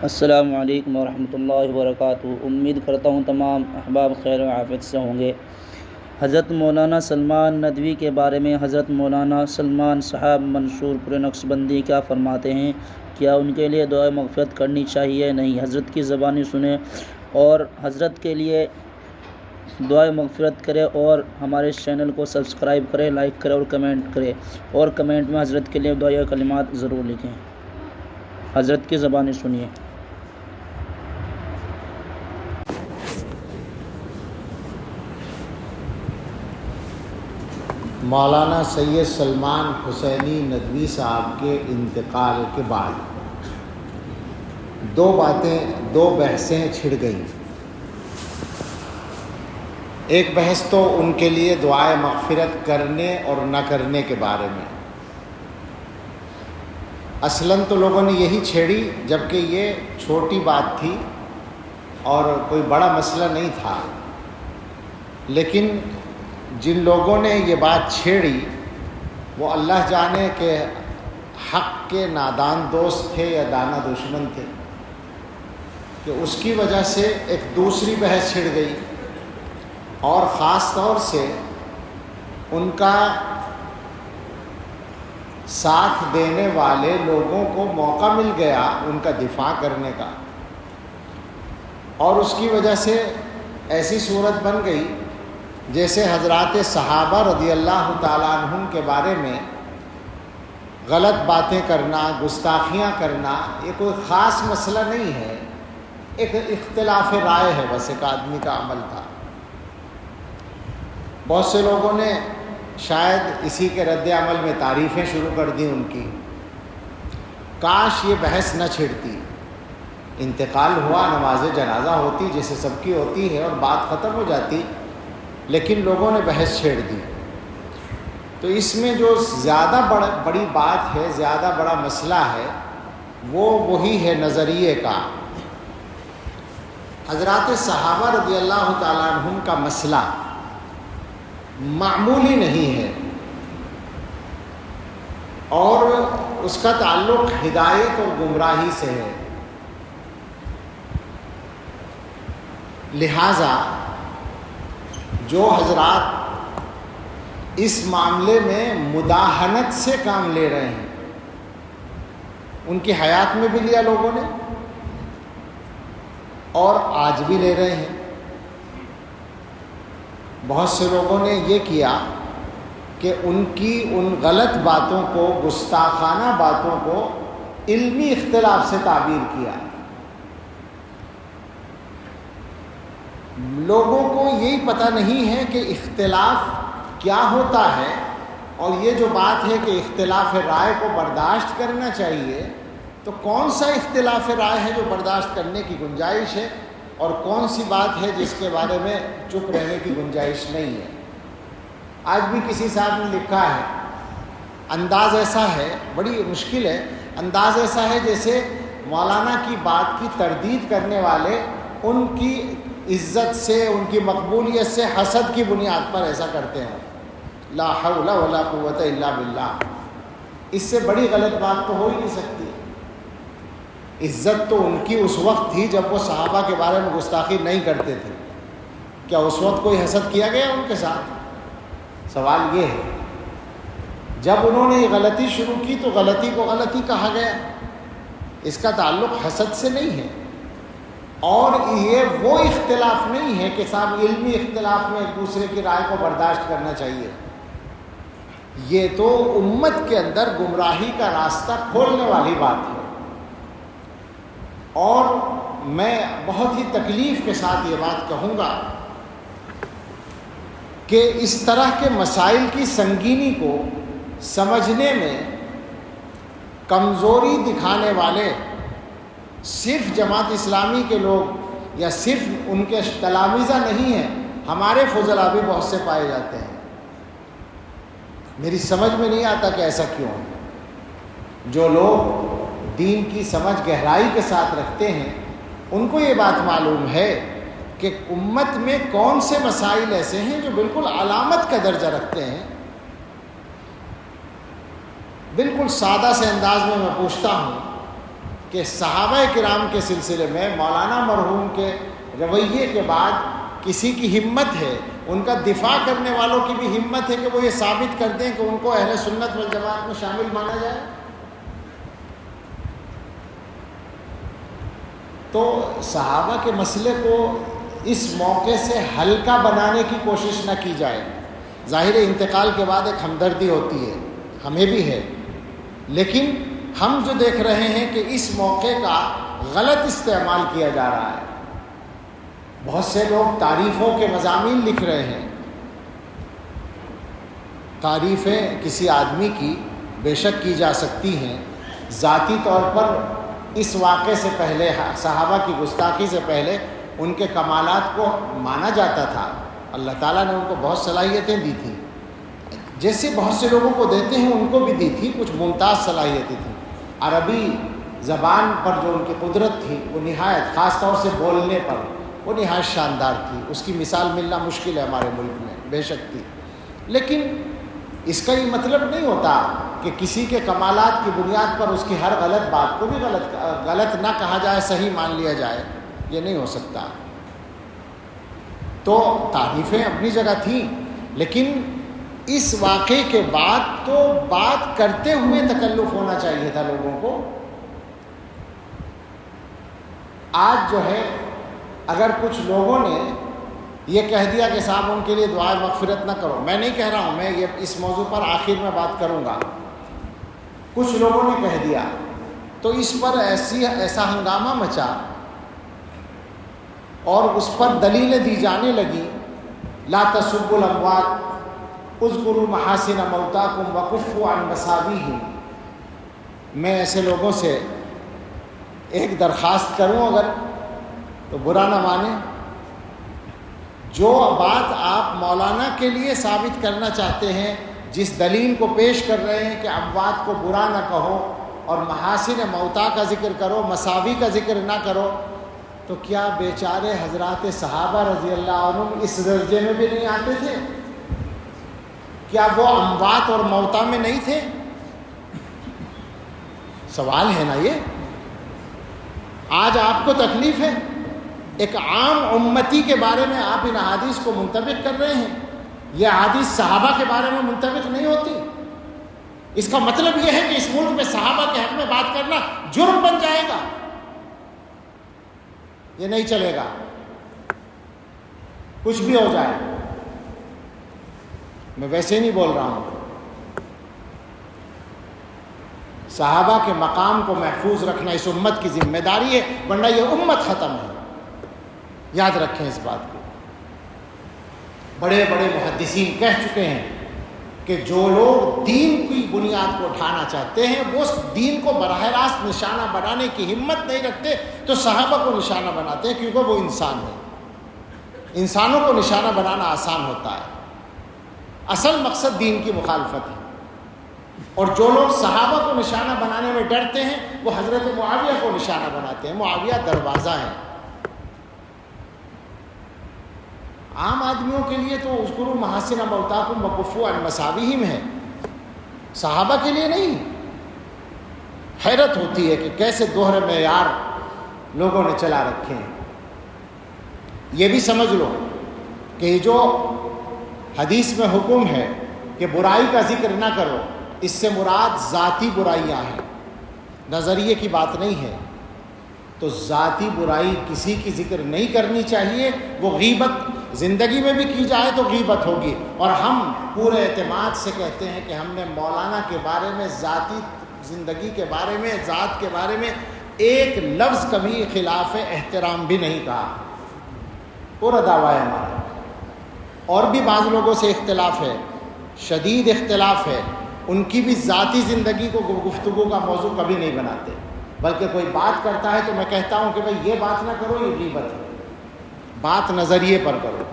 السلام علیکم ورحمۃ اللہ وبرکاتہ۔ امید کرتا ہوں تمام احباب خیر و عافیت سے ہوں گے۔ حضرت مولانا سلمان ندوی کے بارے میں حضرت مولانا سلمان صاحب منصور پور نقشبندی کیا فرماتے ہیں؟ کیا ان کے لیے دعائے مغفرت کرنی چاہیے؟ نہیں، حضرت کی زبانی سنیں اور حضرت کے لیے دعائے مغفرت کرے، اور ہمارے اس چینل کو سبسکرائب کرے، لائک کرے اور کمنٹ کرے، اور کمنٹ میں حضرت کے لیے دعائے کلمات ضرور لکھیں۔ حضرت کی زبانی سنیے۔ مولانا سید سلمان حسینی ندوی صاحب کے انتقال کے بعد دو بحثیں چھڑ گئیں۔ ایک بحث تو ان کے لیے دعائے مغفرت کرنے اور نہ کرنے کے بارے میں۔ اصلاً تو لوگوں نے یہی چھیڑی، جبکہ یہ چھوٹی بات تھی اور کوئی بڑا مسئلہ نہیں تھا، لیکن جن لوگوں نے یہ بات چھیڑی وہ اللہ جانے کہ حق کے نادان دوست تھے یا دانا دشمن تھے، کہ اس کی وجہ سے ایک دوسری بحث چھڑ گئی، اور خاص طور سے ان کا ساتھ دینے والے لوگوں کو موقع مل گیا ان کا دفاع کرنے کا، اور اس کی وجہ سے ایسی صورت بن گئی جیسے حضرات صحابہ رضی اللہ تعالیٰ عنہم کے بارے میں غلط باتیں کرنا، گستاخیاں کرنا، یہ کوئی خاص مسئلہ نہیں ہے، ایک اختلاف رائے ہے، بس ایک آدمی کا عمل تھا۔ بہت سے لوگوں نے شاید اسی کے رد عمل میں تعریفیں شروع کر دی ان کی، کاش یہ بحث نہ چھڑتی، انتقال ہوا، نماز جنازہ ہوتی جیسے سب کی ہوتی ہے اور بات ختم ہو جاتی، لیکن لوگوں نے بحث چھیڑ دی۔ تو اس میں جو زیادہ بڑی بات ہے، زیادہ بڑا مسئلہ ہے، وہی ہے نظریے کا۔ حضرات صحابہ رضی اللہ تعالیٰ عنہم کا مسئلہ معمولی نہیں ہے، اور اس کا تعلق ہدایت اور گمراہی سے ہے، لہٰذا جو حضرات اس معاملے میں مداہنت سے کام لے رہے ہیں، ان کی حیات میں بھی لیا لوگوں نے اور آج بھی لے رہے ہیں۔ بہت سے لوگوں نے یہ کیا کہ ان کی ان غلط باتوں کو، گستاخانہ باتوں کو علمی اختلاف سے تعبیر کیا۔ لوگوں کو یہی پتہ نہیں ہے کہ اختلاف کیا ہوتا ہے، اور یہ جو بات ہے کہ اختلاف رائے کو برداشت کرنا چاہیے، تو کون سا اختلاف رائے ہے جو برداشت کرنے کی گنجائش ہے، اور کون سی بات ہے جس کے بارے میں چپ رہنے کی گنجائش نہیں ہے۔ آج بھی کسی صاحب نے لکھا ہے، انداز ایسا ہے، بڑی مشکل ہے، انداز ایسا ہے جیسے مولانا کی بات کی تردید کرنے والے ان کی عزت سے، ان کی مقبولیت سے حسد کی بنیاد پر ایسا کرتے ہیں۔ لا حول ولا قوت الا باللہ، اس سے بڑی غلط بات تو ہو ہی نہیں سکتی۔ عزت تو ان کی اس وقت تھی جب وہ صحابہ کے بارے میں گستاخی نہیں کرتے تھے، کیا اس وقت کوئی حسد کیا گیا ان کے ساتھ؟ سوال یہ ہے، جب انہوں نے یہ غلطی شروع کی تو غلطی کو غلطی کہا گیا، اس کا تعلق حسد سے نہیں ہے، اور یہ وہ اختلاف نہیں ہے کہ صاحب علمی اختلاف میں ایک دوسرے کی رائے کو برداشت کرنا چاہیے، یہ تو امت کے اندر گمراہی کا راستہ کھولنے والی بات ہے۔ اور میں بہت ہی تکلیف کے ساتھ یہ بات کہوں گا کہ اس طرح کے مسائل کی سنگینی کو سمجھنے میں کمزوری دکھانے والے صرف جماعت اسلامی کے لوگ یا صرف ان کے تلامذہ نہیں ہیں، ہمارے فضلاء بھی بہت سے پائے جاتے ہیں۔ میری سمجھ میں نہیں آتا کہ ایسا کیوں ہے۔ جو لوگ دین کی سمجھ گہرائی کے ساتھ رکھتے ہیں، ان کو یہ بات معلوم ہے کہ امت میں کون سے مسائل ایسے ہیں جو بالکل علامت کا درجہ رکھتے ہیں۔ بالکل سادہ سے انداز میں پوچھتا ہوں کہ صحابہ کرام کے سلسلے میں مولانا مرحوم کے رویے کے بعد کسی کی ہمت ہے، ان کا دفاع کرنے والوں کی بھی ہمت ہے کہ وہ یہ ثابت کر دیں کہ ان کو اہل سنت والجماعت میں شامل مانا جائے؟ تو صحابہ کے مسئلے کو اس موقع سے ہلکا بنانے کی کوشش نہ کی جائے۔ ظاہر انتقال کے بعد ایک ہمدردی ہوتی ہے، ہمیں بھی ہے، لیکن ہم جو دیکھ رہے ہیں کہ اس موقع کا غلط استعمال کیا جا رہا ہے۔ بہت سے لوگ تعریفوں کے مضامین لکھ رہے ہیں۔ تعریفیں کسی آدمی کی بے شک کی جا سکتی ہیں، ذاتی طور پر اس واقعے سے پہلے، صحابہ کی گستاخی سے پہلے ان کے کمالات کو مانا جاتا تھا۔ اللہ تعالیٰ نے ان کو بہت صلاحیتیں دی تھیں، جیسے بہت سے لوگوں کو دیتے ہیں ان کو بھی دی تھی، کچھ ممتاز صلاحیتیں تھیں۔ عربی زبان پر جو ان کی قدرت تھی وہ نہایت، خاص طور سے بولنے پر وہ نہایت شاندار تھی۔ اس کی مثال ملنا مشکل ہے ہمارے ملک میں، بے شک تھی، لیکن اس کا یہ مطلب نہیں ہوتا کہ کسی کے کمالات کی بنیاد پر اس کی ہر غلط بات کو بھی غلط نہ کہا جائے، صحیح مان لیا جائے، یہ نہیں ہو سکتا۔ تو تعریفیں اپنی جگہ تھیں، لیکن اس واقعے کے بعد تو بات کرتے ہوئے تکلف ہونا چاہیے تھا لوگوں کو۔ آج جو ہے اگر کچھ لوگوں نے یہ کہہ دیا کہ صاحب ان کے لیے دعائے مغفرت نہ کرو، میں نہیں کہہ رہا ہوں، میں یہ اس موضوع پر آخر میں بات کروں گا، کچھ لوگوں نے کہہ دیا تو اس پر ایسا ہنگامہ مچا اور اس پر دلیلیں دی جانے لگی، لا تسبوا الاموات اذکروا محاسن موتاکم وکفوا عن مساویہم۔ میں ایسے لوگوں سے ایک درخواست کروں اگر تو برا نہ مانیں، جو بات آپ مولانا کے لیے ثابت کرنا چاہتے ہیں، جس دلیل کو پیش کر رہے ہیں کہ اموات کو برا نہ کہو اور محاسن موتا کا ذکر کرو، مساوی کا ذکر نہ کرو، تو کیا بیچارے حضرات صحابہ رضی اللہ عنہم اس درجے میں بھی نہیں آتے تھے؟ کیا وہ اموات اور موتا میں نہیں تھے؟ سوال ہے نا یہ۔ آج آپ کو تکلیف ہے، ایک عام امتی کے بارے میں آپ ان احادیث کو منطبق کر رہے ہیں، یہ احادیث صحابہ کے بارے میں منطبق نہیں ہوتی۔ اس کا مطلب یہ ہے کہ اس ملک میں صحابہ کے حق میں بات کرنا جرم بن جائے گا، یہ نہیں چلے گا، کچھ بھی ہو جائے۔ میں ویسے نہیں بول رہا ہوں، صحابہ کے مقام کو محفوظ رکھنا اس امت کی ذمہ داری ہے، ورنہ یہ امت ختم ہے۔ یاد رکھیں اس بات کو۔ بڑے بڑے محدثین کہہ چکے ہیں کہ جو لوگ دین کی بنیاد کو اٹھانا چاہتے ہیں وہ دین کو براہ راست نشانہ بنانے کی ہمت نہیں رکھتے، تو صحابہ کو نشانہ بناتے ہیں، کیونکہ وہ انسان ہیں۔ انسانوں کو نشانہ بنانا آسان ہوتا ہے، اصل مقصد دین کی مخالفت ہے۔ اور جو لوگ صحابہ کو نشانہ بنانے میں ڈرتے ہیں وہ حضرت معاویہ کو نشانہ بناتے ہیں۔ معاویہ دروازہ ہے۔ عام آدمیوں کے لیے تو اذکروا محاسن موتاکم وکفوا عن مساویہم ہے، صحابہ کے لیے نہیں۔ حیرت ہوتی ہے کہ کیسے دوہرے معیار لوگوں نے چلا رکھے ہیں۔ یہ بھی سمجھ لو کہ جو حدیث میں حکم ہے کہ برائی کا ذکر نہ کرو، اس سے مراد ذاتی برائیاں ہیں، نظریے کی بات نہیں ہے۔ تو ذاتی برائی کسی کی ذکر نہیں کرنی چاہیے، وہ غیبت زندگی میں بھی کی جائے تو غیبت ہوگی۔ اور ہم پورے اعتماد سے کہتے ہیں کہ ہم نے مولانا کے بارے میں، ذاتی زندگی کے بارے میں، ذات کے بارے میں ایک لفظ کبھی خلاف احترام بھی نہیں کہا، پورا دعویٰ ہے ہمارا۔ اور بھی بعض لوگوں سے اختلاف ہے، شدید اختلاف ہے، ان کی بھی ذاتی زندگی کو گفتگو کا موضوع کبھی نہیں بناتے، بلکہ کوئی بات کرتا ہے تو میں کہتا ہوں کہ بھائی یہ بات نہ کرو، یہ غیبت ہے، بات نظریے پر کرو۔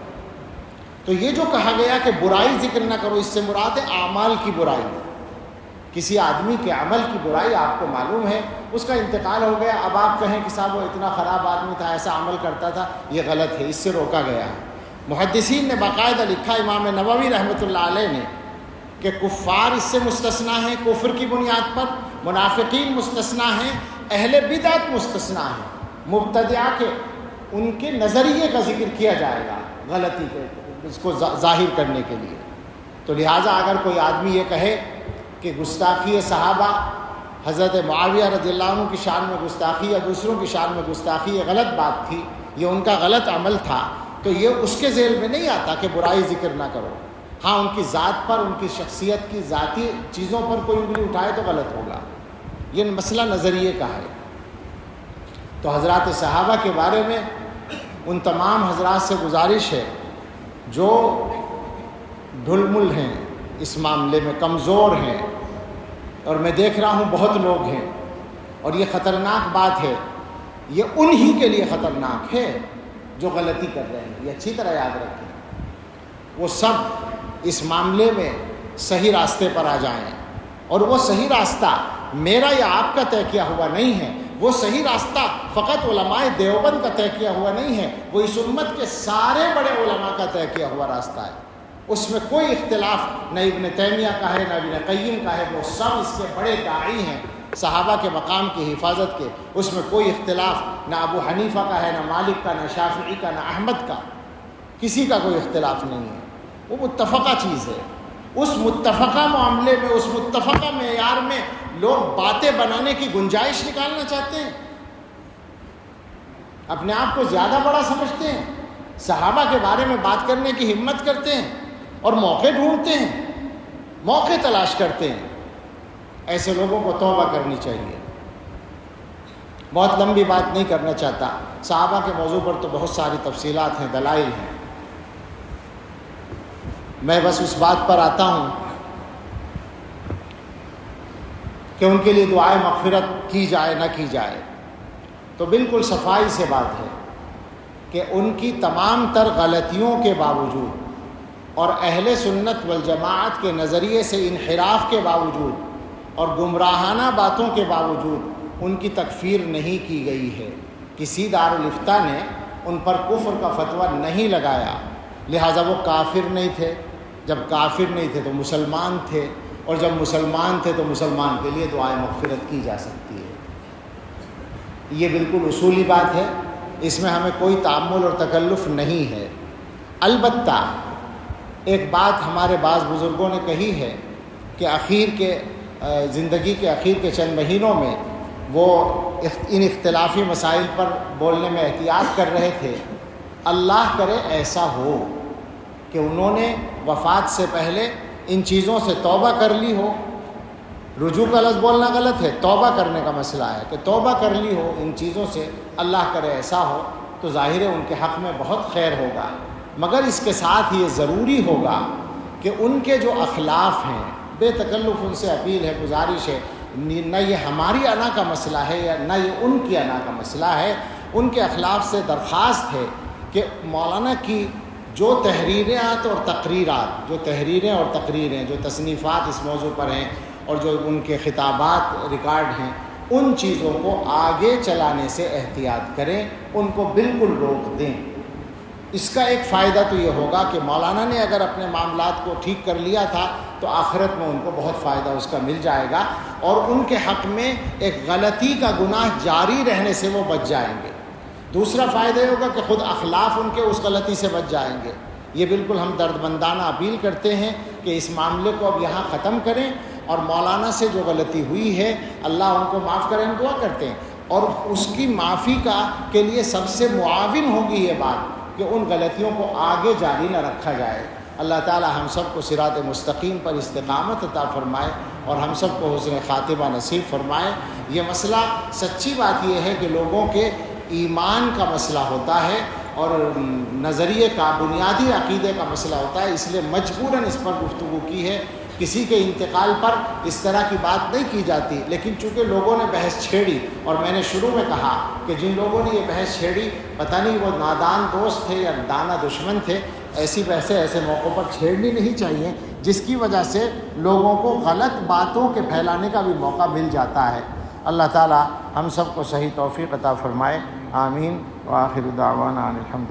تو یہ جو کہا گیا کہ برائی ذکر نہ کرو، اس سے مراد ہے اعمال کی برائی۔ کسی آدمی کے عمل کی برائی آپ کو معلوم ہے، اس کا انتقال ہو گیا، اب آپ کہیں کہ صاحب وہ اتنا خراب آدمی تھا، ایسا عمل کرتا تھا، یہ غلط ہے، اس سے روکا گیا ہے۔ محدثین نے باقاعدہ لکھا، امام نووی رحمۃ اللہ علیہ نے، کہ کفار اس سے مستثنیٰ ہیں کفر کی بنیاد پر، منافقین مستثنیٰ ہیں اہل بدعت مستثنا ہیں، مبتدعہ کے ان کے نظریے کا ذکر کیا جائے گا غلطی کے اس کو ظاہر کرنے کے لیے۔ تو لہٰذا اگر کوئی آدمی یہ کہے کہ گستاخی صحابہ، حضرت معاویہ رضی اللہ عنہ کی شان میں گستاخی یا دوسروں کی شان میں گستاخی یہ غلط بات تھی، یہ ان کا غلط عمل تھا، تو یہ اس کے ذیل میں نہیں آتا کہ برائی ذکر نہ کرو۔ ہاں ان کی ذات پر، ان کی شخصیت کی ذاتی چیزوں پر کوئی انگلی اٹھائے تو غلط ہوگا، یہ مسئلہ نظریے کا ہے۔ تو حضرات صحابہ کے بارے میں ان تمام حضرات سے گزارش ہے جو ڈھل مل ہیں اس معاملے میں، کمزور ہیں، اور میں دیکھ رہا ہوں بہت لوگ ہیں، اور یہ خطرناک بات ہے، یہ انہی کے لیے خطرناک ہے جو غلطی کر رہے ہیں، یہ اچھی طرح یاد رکھیں۔ وہ سب اس معاملے میں صحیح راستے پر آ جائیں، اور وہ صحیح راستہ میرا یا آپ کا طے کیا ہوا نہیں ہے، وہ صحیح راستہ فقط علماء دیوبند کا طے کیا ہوا نہیں ہے، وہ اس امت کے سارے بڑے علماء کا طے کیا ہوا راستہ ہے۔ اس میں کوئی اختلاف نہ ابن تیمیہ کا ہے نہ ابن قیم کا ہے، وہ سب اس کے بڑے داعی ہیں صحابہ کے مقام کی حفاظت کے، اس میں کوئی اختلاف نہ ابو حنیفہ کا ہے، نہ مالک کا، نہ شافعی کا، نہ احمد کا، کسی کا کوئی اختلاف نہیں ہے، وہ متفقہ چیز ہے۔ اس متفقہ معاملے میں، اس متفقہ معیار میں لوگ باتیں بنانے کی گنجائش نکالنا چاہتے ہیں، اپنے آپ کو زیادہ بڑا سمجھتے ہیں، صحابہ کے بارے میں بات کرنے کی ہمت کرتے ہیں اور موقع ڈھونڈتے ہیں، موقع تلاش کرتے ہیں۔ ایسے لوگوں کو توبہ کرنی چاہیے۔ بہت لمبی بات نہیں کرنا چاہتا، صحابہ کے موضوع پر تو بہت ساری تفصیلات ہیں، دلائل ہیں، میں بس اس بات پر آتا ہوں کہ ان کے لیے دعائے مغفرت کی جائے نہ کی جائے، تو بالکل صفائی سے بات ہے کہ ان کی تمام تر غلطیوں کے باوجود اور اہل سنت والجماعت کے نظریے سے انحراف کے باوجود اور گمراہانہ باتوں کے باوجود ان کی تکفیر نہیں کی گئی ہے۔ کسی دارالافتاء نے ان پر کفر کا فتویٰ نہیں لگایا، لہٰذا وہ کافر نہیں تھے، جب کافر نہیں تھے تو مسلمان تھے، اور جب مسلمان تھے تو مسلمان کے لیے دعائے مغفرت کی جا سکتی ہے۔ یہ بالکل اصولی بات ہے، اس میں ہمیں کوئی تعمل اور تکلف نہیں ہے۔ البتہ ایک بات ہمارے بعض بزرگوں نے کہی ہے کہ زندگی کے اخیر کے چند مہینوں میں وہ ان اختلافی مسائل پر بولنے میں احتیاط کر رہے تھے۔ اللہ کرے ایسا ہو کہ انہوں نے وفات سے پہلے ان چیزوں سے توبہ کر لی ہو، رجوع کا لفظ بولنا غلط ہے، توبہ کرنے کا مسئلہ ہے کہ توبہ کر لی ہو ان چیزوں سے، اللہ کرے ایسا ہو، تو ظاہر ہے ان کے حق میں بہت خیر ہوگا، مگر اس کے ساتھ یہ ضروری ہوگا کہ ان کے جو اخلاف ہیں، بے تکلف ان سے اپیل ہے، گزارش ہے، نہ یہ ہماری انا کا مسئلہ ہے یا نہ یہ ان کی انا کا مسئلہ ہے، ان کے اخلاف سے درخواست ہے کہ مولانا کی جو تحریرات اور تقریرات، جو تحریریں اور تقریریں، جو تصنیفات اس موضوع پر ہیں اور جو ان کے خطابات ریکارڈ ہیں، ان چیزوں کو آگے چلانے سے احتیاط کریں، ان کو بالکل روک دیں۔ اس کا ایک فائدہ تو یہ ہوگا کہ مولانا نے اگر اپنے معاملات کو ٹھیک کر لیا تھا تو آخرت میں ان کو بہت فائدہ اس کا مل جائے گا، اور ان کے حق میں ایک غلطی کا گناہ جاری رہنے سے وہ بچ جائیں گے۔ دوسرا فائدہ یہ ہوگا کہ خود اخلاف ان کے اس غلطی سے بچ جائیں گے۔ یہ بالکل ہم دردمندانہ اپیل کرتے ہیں کہ اس معاملے کو اب یہاں ختم کریں، اور مولانا سے جو غلطی ہوئی ہے اللہ ان کو معاف کریں، ہم دعا کرتے ہیں، اور اس کی معافی کے لیے سب سے معاون ہوگی یہ بات کہ ان غلطیوں کو آگے جاری نہ رکھا جائے۔ اللہ تعالی ہم سب کو صراط مستقیم پر استقامت عطا فرمائے اور ہم سب کو حسن خاتمہ نصیب فرمائے۔ یہ مسئلہ سچی بات یہ ہے کہ لوگوں کے ایمان کا مسئلہ ہوتا ہے اور نظریے کا، بنیادی عقیدے کا مسئلہ ہوتا ہے، اس لیے مجبوراً اس پر گفتگو کی ہے۔ کسی کے انتقال پر اس طرح کی بات نہیں کی جاتی، لیکن چونکہ لوگوں نے بحث چھیڑی، اور میں نے شروع میں کہا کہ جن لوگوں نے یہ بحث چھیڑی پتہ نہیں وہ نادان دوست تھے یا دانا دشمن تھے، ایسی بحثیں ایسے موقعوں پر چھیڑنی نہیں چاہیے جس کی وجہ سے لوگوں کو غلط باتوں کے پھیلانے کا بھی موقع مل جاتا ہے۔ اللہ تعالی ہم سب کو صحیح توفیق عطا فرمائے، آمین، وآخر دعوانا ان الحمد